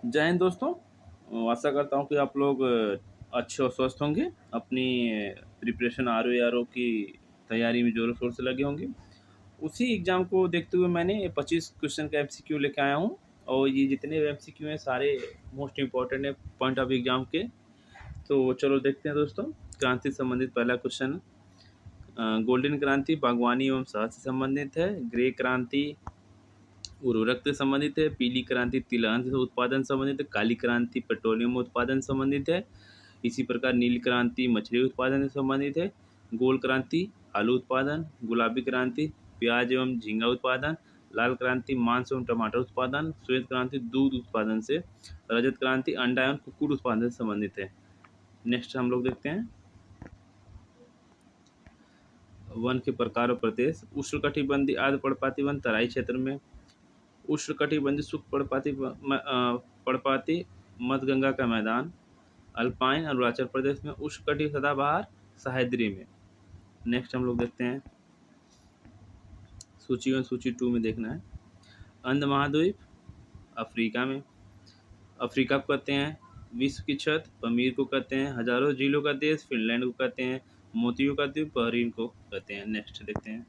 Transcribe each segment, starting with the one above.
जय हिंद दोस्तों। आशा करता हूँ कि आप लोग अच्छे और स्वस्थ होंगे। अपनी प्रिपरेशन आर ओ की तैयारी में ज़ोरों शोर से लगे होंगे। उसी एग्ज़ाम को देखते हुए मैंने 25 क्वेश्चन का एमसीक्यू लेके आया हूँ और ये जितने एमसीक्यू हैं सारे मोस्ट इम्पॉर्टेंट है पॉइंट ऑफ एग्ज़ाम के। तो चलो देखते हैं दोस्तों। क्रांति से संबंधित पहला क्वेश्चन, गोल्डन क्रांति बागवानी एवं शहद से संबंधित है। ग्रे क्रांति उर्वरक से संबंधित है। पीली क्रांति तिलहन से उत्पादन संबंधित है। काली क्रांति पेट्रोलियम उत्पादन संबंधित है। इसी प्रकार नीली क्रांति मछली उत्पादन से संबंधित है। गोल क्रांति आलू उत्पादन। गुलाबी क्रांति प्याज एवं झींगा उत्पादन। लाल क्रांति मांस एवं टमाटर उत्पादन। श्वेत क्रांति दूध उत्पादन से। रजत क्रांति अंडा एवं कुक्कुट उत्पादन से संबंधित है। नेक्स्ट हम लोग देखते हैं वन के प्रकार और प्रदेश। उष्णकटिबंधीय आर्द्र पर्णपाती वन तराई क्षेत्र में। उष्णकटिबंधीय शुष्क पर्णपाती मध्य गंगा का मैदान। अल्पाइन अरुणाचल प्रदेश में। उष्णकटिबंधीय सदाबहार सह्याद्री में। नेक्स्ट हम लोग देखते हैं सूची 2 में देखना है अंध महाद्वीप अफ्रीका में। अफ्रीका को कहते हैं विश्व की छत। पमीर को कहते हैं हजारों झीलों का देश। फिनलैंड को कहते हैं मोतियों का द्वीप। बहरीन को कहते हैं। नेक्स्ट देखते हैं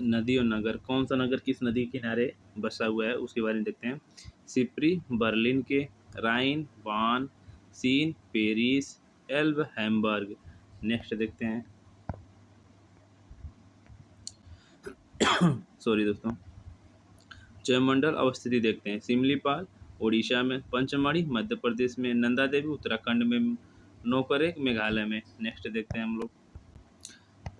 नदी और नगर। कौन सा नगर किस नदी के किनारे बसा हुआ है उसके बारे में देखते हैं। सिप्री बर्लिन के। राइन वान Seine Paris Elbe Hamburg. Next देखते हैं सॉरी दोस्तों, जयमंडल अवस्थिति देखते हैं। सिमलीपाल ओडिशा में। पंचमढ़ी मध्य प्रदेश में। नंदा देवी उत्तराखंड में। नौकरेक मेघालय में। नेक्स्ट देखते हैं हम लोग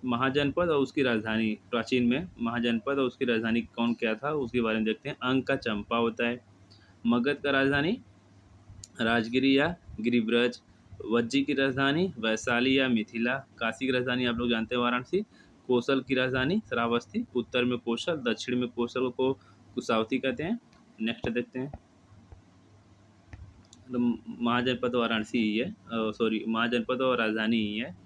महाजनपद और उसकी राजधानी। प्राचीन में महाजनपद और उसकी राजधानी कौन क्या था उसके बारे में देखते हैं। अंक का चंपा होता है। मगध का राजधानी राजगिरी या गिरिब्रज। वज्जी की राजधानी वैशाली या मिथिला। काशी की राजधानी आप लोग जानते हैं वाराणसी। कौशल की राजधानी श्रावस्ती। उत्तर में कौशल दक्षिण में कौशल को कुशावती कहते हैं। नेक्स्ट देखते हैं महाजनपद वाराणसी ही है, सॉरी महाजनपद और राजधानी ही है।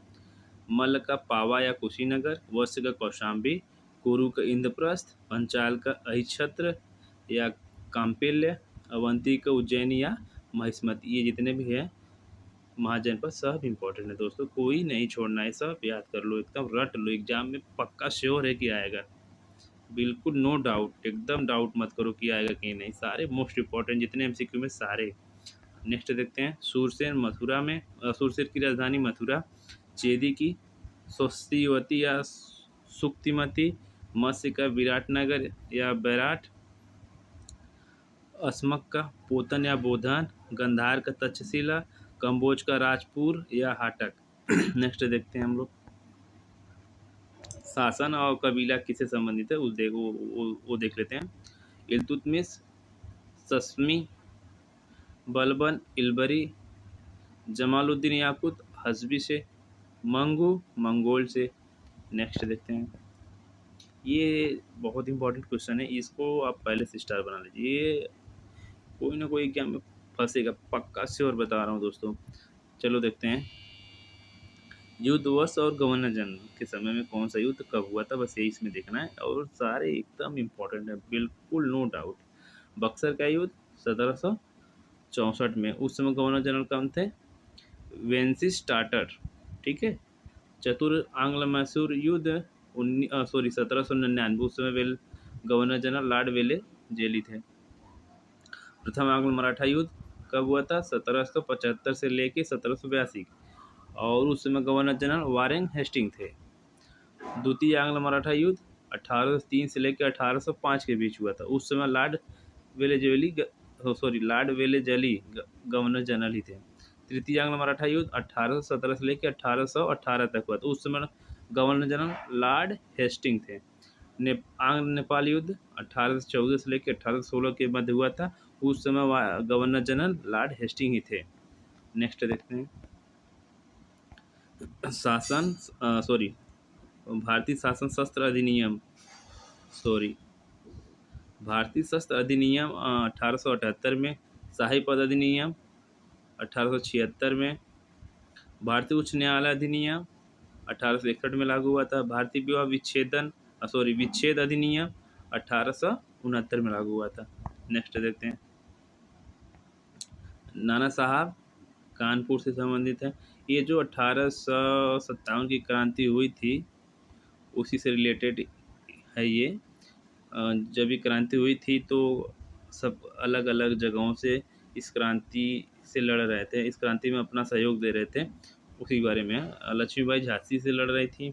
मल्ल का पावा या कुशीनगर। वत्स का कौशाम्बी। कुरु का इंद्रप्रस्थ। पंचाल का अहिछत्र या काम्पिल्य। अवंती का उज्जैनी या महिष्मती। ये जितने भी है महाजनपद सब इम्पोर्टेंट है दोस्तों, कोई नहीं छोड़ना है, सब याद कर लो, एकदम रट लो, एग्जाम में पक्का श्योर है कि आएगा, बिल्कुल नो डाउट, एकदम डाउट मत करो कि आएगा कि नहीं, सारे मोस्ट इम्पोर्टेंट जितने एमसीक्यू में सारे। नेक्स्ट देखते हैं सूरसेन मथुरा में। सूरसेन की राजधानी मथुरा। चेदी की स्वस्तिवती या सुक्तिमती। मत्स्य का विराटनगर या बैराट। अस्मक का पोतन या बोधन। गंधार का तक्षशिला। कंबोज का राजपुर या हाटक। नेक्स्ट देखते हैं हम लोग शासन और कबीला किससे संबंधित है वो देख लेते हैं। इल्तुतमिश सस्मी बलबन इल्बरी। जमालुद्दीन याकूत हसबी से। मंगू मंगोल से। नेक्स्ट देखते हैं, ये बहुत इंपॉर्टेंट क्वेश्चन है, इसको आप पहले से स्टार बना लीजिए, ये कोई ना कोई एग्जाम में फंसेगा पक्का से, और बता रहा हूँ दोस्तों। चलो देखते हैं युद्ध वर्ष और गवर्नर जनरल के समय में कौन सा युद्ध कब हुआ था, बस यही इसमें देखना है, और सारे एकदम इम्पोर्टेंट है, बिल्कुल नो डाउट। बक्सर का युद्ध 1764 में, उस समय गवर्नर जनरल कौन थे, वेंसिस टाटर, ठीक है। चतुर आंग्ल मैसूर युद्ध 1799, उस समय गवर्नर जनरल लॉर्ड वेले जेली थे। प्रथम आंग्ल मराठा युद्ध कब हुआ था, 1775 से लेके 1782, और उस समय गवर्नर जनरल वारेन हेस्टिंग थे। द्वितीय आंग्ल मराठा युद्ध 1803 से लेकर 1805 के बीच हुआ था, उस समय लॉर्ड वेलेजली गवर्नर जनरल ही थे। तृतीय आंग्ल मराठा युद्ध 1817 से लेकर 1818 तक हुआ था, उस समय गवर्नर जनरल लॉर्ड हेस्टिंग थे। आंग्ल नेपाल युद्ध 1814 से लेकर 1816 के मध्य हुआ था, उस समय गवर्नर जनरल लॉर्ड हेस्टिंग ही थे। नेक्स्ट देखते हैं भारतीय शासन शस्त्र अधिनियम, भारतीय शस्त्र अधिनियम 1878 में। शाही पद अधिनियम 1876 में। भारतीय उच्च न्यायालय अधिनियम 1861 में लागू हुआ था। भारतीय विवाह विच्छेद अधिनियम 1869 में लागू हुआ था। नेक्स्ट देखते हैं। नाना साहब कानपुर से संबंधित है। ये जो 1857 की क्रांति हुई थी उसी से रिलेटेड है ये। जब ये क्रांति हुई थी तो सब अलग अलग जगहों से इस क्रांति से लड़ रहे थे, इस क्रांति में अपना सहयोग दे रहे थे, उसी बारे में है। लक्ष्मीबाई झांसी से लड़ रही थी,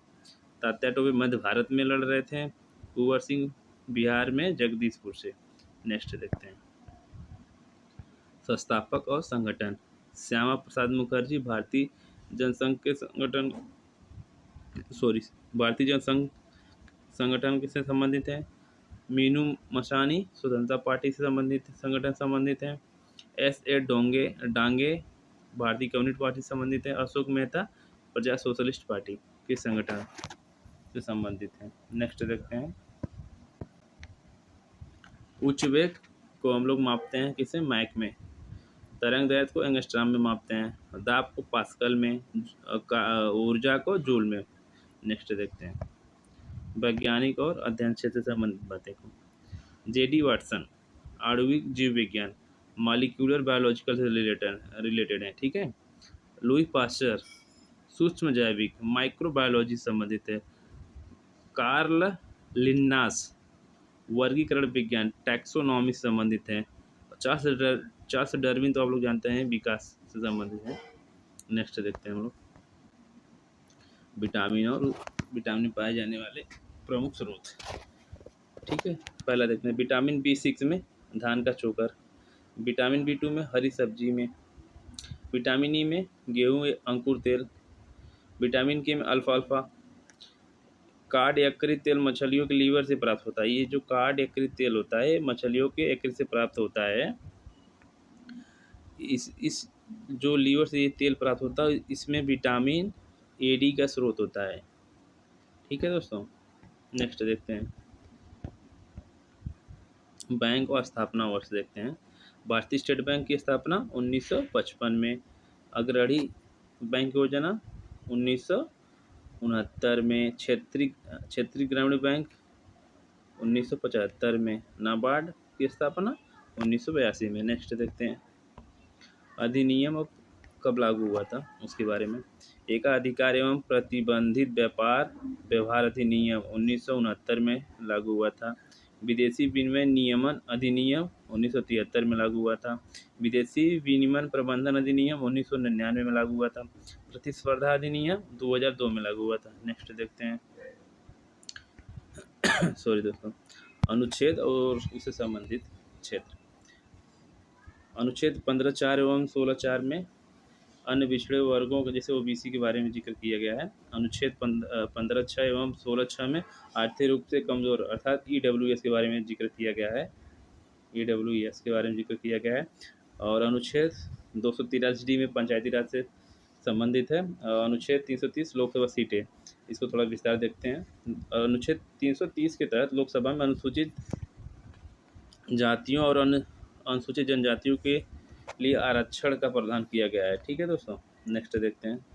तात्या टोपे मध्य भारत में लड़ रहे थे, कुंवर सिंह बिहार में जगदीशपुर से। नेक्स्ट देखते हैं। संस्थापक और संगठन। श्यामा प्रसाद मुखर्जी भारतीय जनसंघ के संगठन भारतीय जनसंघ संगठन से संबंधित है। मीनू मसानी स्वतंत्रता पार्टी से संबंधित संगठन संबंधित है। S.A. डांगे भारतीय कम्युनिस्ट पार्टी से संबंधित है। अशोक मेहता प्रजा सोशलिस्ट पार्टी के संगठन से संबंधित है। नेक्स्ट देखते हैं। उच्च वेग को हम लोग मापते हैं किसे? मैक में। तरंग दैर्ध्य को एंगस्ट्रॉम में मापते हैं। दाब को पास्कल में, ऊर्जा को जूल में। नेक्स्ट देखते हैं। वैज्ञानिक और अध्ययन क्षेत्र से संबंधित बातें को। J.D. वाटसन आणविक जीव विज्ञान, मॉलिक्यूलर बायोलॉजिकल से रिलेटेड है, ठीक है। लुई पास्चर सूक्ष्म जैविक माइक्रोबायोलॉजी से संबंधित है। कार्ल लिन्नास वर्गीकरण विज्ञान टैक्सोनॉमी से संबंधित है। चार्ल्स डार्विन तो आप लोग जानते हैं विकास से संबंधित है। नेक्स्ट देखते हैं हम लोग। विटामिन और विटामिन पाए जाने वाले प्रमुख स्रोत, ठीक है। पहला देखते हैं। विटामिन B6 में धान का चोकर, विटामिन B2 में हरी सब्जी में, विटामिन ई में गेहूं अंकुर तेल, विटामिन के में अल्फाल्फा। कार्ड यकृत तेल मछलियों के लीवर से प्राप्त होता है। ये जो कार्ड यकृत तेल होता है मछलियों के यकृत से प्राप्त होता है। इस जो लीवर से ये तेल प्राप्त होता है इसमें विटामिन A, D का स्रोत होता है, ठीक है दोस्तों। नेक्स्ट देखते हैं। बैंक और स्थापना वर्ष देखते हैं। भारतीय स्टेट बैंक की स्थापना 1955 में। अग्रणी बैंक योजना 1969 में। क्षेत्रीय ग्रामीण बैंक 1975 में। नाबार्ड की स्थापना 1982 में। नेक्स्ट देखते हैं। अधिनियम अब कब लागू हुआ था उसके बारे में। एकाधिकार एवं प्रतिबंधित व्यापार व्यवहार अधिनियम 1969 में लागू हुआ था। विदेशी विनिमय नियमन अधिनियम 1973 में लागू हुआ था। विदेशी विनिमय प्रबंधन अधिनियम 1999 में लागू हुआ था। प्रतिस्पर्धा अधिनियम 2002 में लागू हुआ था। नेक्स्ट देखते हैं। सॉरी दोस्तों। अनुच्छेद और इससे संबंधित क्षेत्र। अनुच्छेद 15(4) एवं 16(4) में अन्य पिछड़े वर्गों के जैसे OBC के बारे में जिक्र किया गया है। अनुच्छेद 15(6) एवं 16(6) में आर्थिक रूप से कमजोर अर्थात EWS के बारे में जिक्र किया गया है। EWS के बारे में जिक्र किया गया है। और अनुच्छेद 283D में पंचायती राज से संबंधित है। अनुच्छेद 330 लोकसभा सीटें, इसको थोड़ा विस्तार देखते हैं। अनुच्छेद 330 के तहत लोकसभा में अनुसूचित जातियों और अनुसूचित जनजातियों के लिए आरक्षण का प्रावधान किया गया है, ठीक है दोस्तों। नेक्स्ट देखते हैं।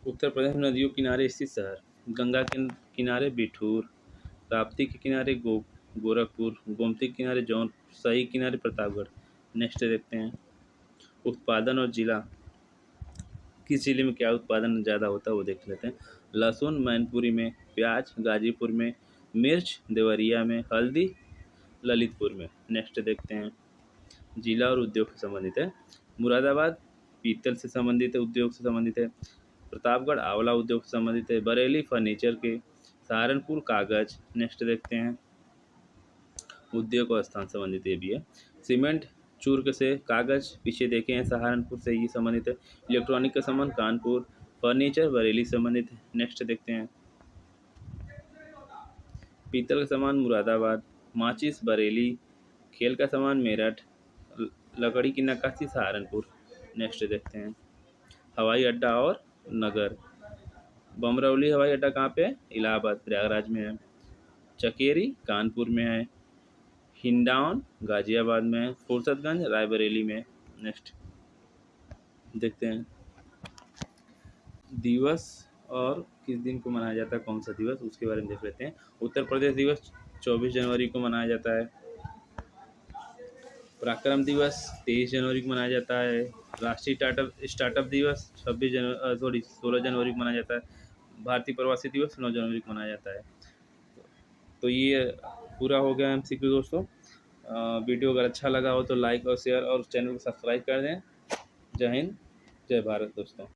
उत्तर प्रदेश में नदियों किनारे स्थित शहर। गंगा के किनारे बिठूर, राप्ती के किनारे गोरखपुर, गोमती के किनारे जौनपुर, सही किनारे प्रतापगढ़। नेक्स्ट देखते हैं। उत्पादन और जिला, किस जिले में क्या उत्पादन ज़्यादा होता है वो देख लेते हैं। लहसुन मैनपुरी में, प्याज गाजीपुर में, मिर्च देवरिया में, हल्दी ललितपुर में। नेक्स्ट देखते हैं। जिला और उद्योग से संबंधित है। मुरादाबाद पीतल से संबंधित है, उद्योग से संबंधित है। प्रतापगढ़ आंवला उद्योग से संबंधित है। बरेली फर्नीचर के, सहारनपुर कागज। नेक्स्ट देखते हैं। उद्योग और स्थान संबंधित ये भी है। सीमेंट चूर्क से, कागज पीछे देखे हैं सहारनपुर से ये संबंधित है। इलेक्ट्रॉनिक का सामान कानपुर, फर्नीचर बरेली संबंधित है। नेक्स्ट देखते हैं। पीतल का सामान मुरादाबाद, माचिस बरेली, खेल का सामान मेरठ, लकड़ी की नक्काशी सहारनपुर। नेक्स्ट देखते हैं। हवाई अड्डा और नगर। बमरौली हवाई अड्डा कहाँ पे है? इलाहाबाद प्रयागराज में है। चकेरी कानपुर में है। हिंडौन गाजियाबाद में है। फुर्सतगंज रायबरेली में। नेक्स्ट देखते हैं। दिवस और किस दिन को मनाया जाता है, कौन सा दिवस, उसके बारे में देख लेते हैं। उत्तर प्रदेश दिवस 24 जनवरी को मनाया जाता है। पराक्रम दिवस 23 जनवरी को मनाया जाता है। राष्ट्रीय स्टार्टअप दिवस 16 जनवरी को मनाया जाता है। भारतीय प्रवासी दिवस 9 जनवरी को मनाया जाता है। तो ये पूरा हो गया MCQ दोस्तों। वीडियो अगर अच्छा लगा हो तो लाइक और शेयर और चैनल को सब्सक्राइब कर दें। जय हिंद, जय भारत दोस्तों।